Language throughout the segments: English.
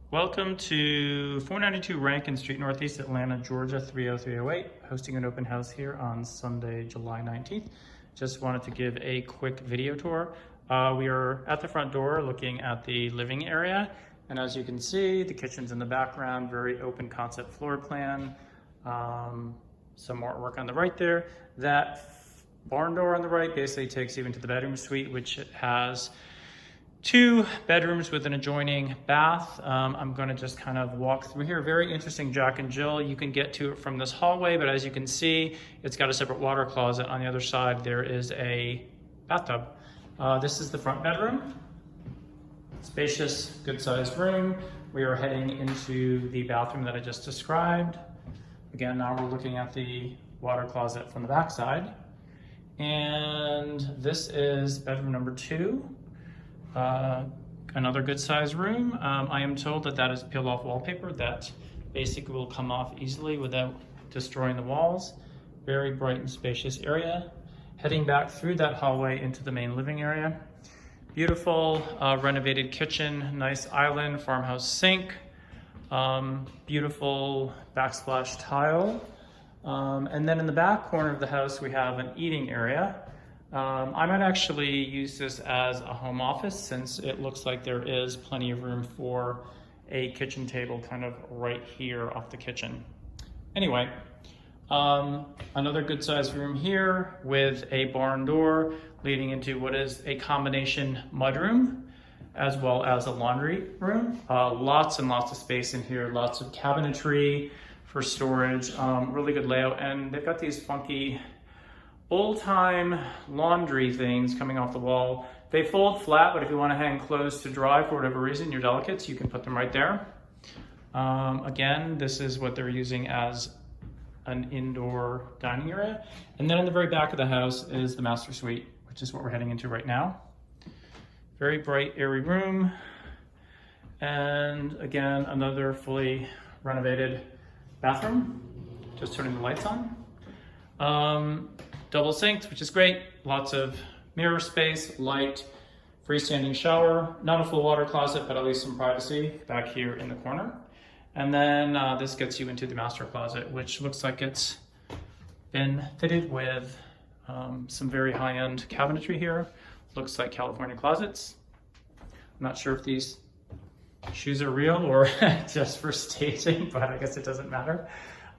Welcome to 492 Rankin Street, Northeast Atlanta, Georgia 30308. Hosting an open house here on Sunday, July 19th. Just wanted to give a quick video tour. We are at the front door looking at the living area. And as you can see, the kitchen's in the background, very open concept floor plan. Some artwork on the right there. That barn door on the right basically takes you into the bedroom suite, which has 2 bedrooms with an adjoining bath. I'm going to just kind of walk through here. Very interesting Jack and Jill. You can get to it from this hallway, but as you can see, it's got a separate water closet. On the other side, there is a bathtub. This is the front bedroom. Spacious, good-sized room. We are heading into the bathroom that I just described. Again, now we're looking at the water closet from the back side. And this is bedroom number 2. Another good sized room. I am told that that is peel off wallpaper that basically will come off easily without destroying the walls. Very bright and spacious area. Heading back through that hallway into the main living area. Beautiful renovated kitchen, nice island, farmhouse sink, beautiful backsplash tile. And then in the back corner of the house, we have an eating area. I might actually use this as a home office since it looks like there is plenty of room for a kitchen table kind of right here off the kitchen. Anyway, another good sized room here with a barn door leading into what is a combination mudroom as well as a laundry room. Lots and lots of space in here, lots of cabinetry for storage, really good layout, and they've got these funky old-time laundry things coming off the wall. They fold flat, but if you want to hang clothes to dry for whatever reason, your delicates, you can put them right there. Again, this is what they're using as an indoor dining area. And then in the very back of the house is the master suite, which is what we're heading into right now. Very bright, airy room. And again, another fully renovated bathroom. Just turning the lights on. Double sinks, which is great. Lots of mirror space, light, freestanding shower. Not a full water closet, but at least some privacy back here in the corner. And then this gets you into the master closet, which looks like it's been fitted with some very high-end cabinetry here. Looks like California closets. I'm not sure if these shoes are real or just for staging, but I guess it doesn't matter.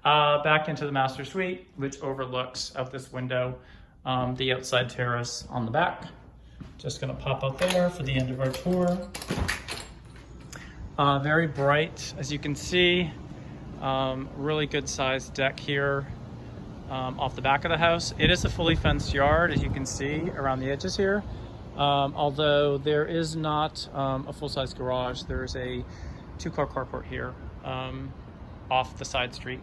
Back into the master suite, which overlooks out this window the outside terrace on the back. Just gonna pop out there for the end of our tour. Very bright, as you can see. Really good sized deck here off the back of the house. It is a fully fenced yard, as you can see around the edges here. Although there is not a full-size garage, there is a 2-car carport here off the side street.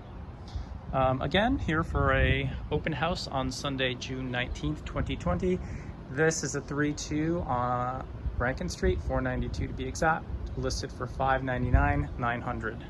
Again, here for a open house on Sunday, June 19th, 2020. This is a 3-2 on Rankin Street, 492 to be exact, listed for $599,900.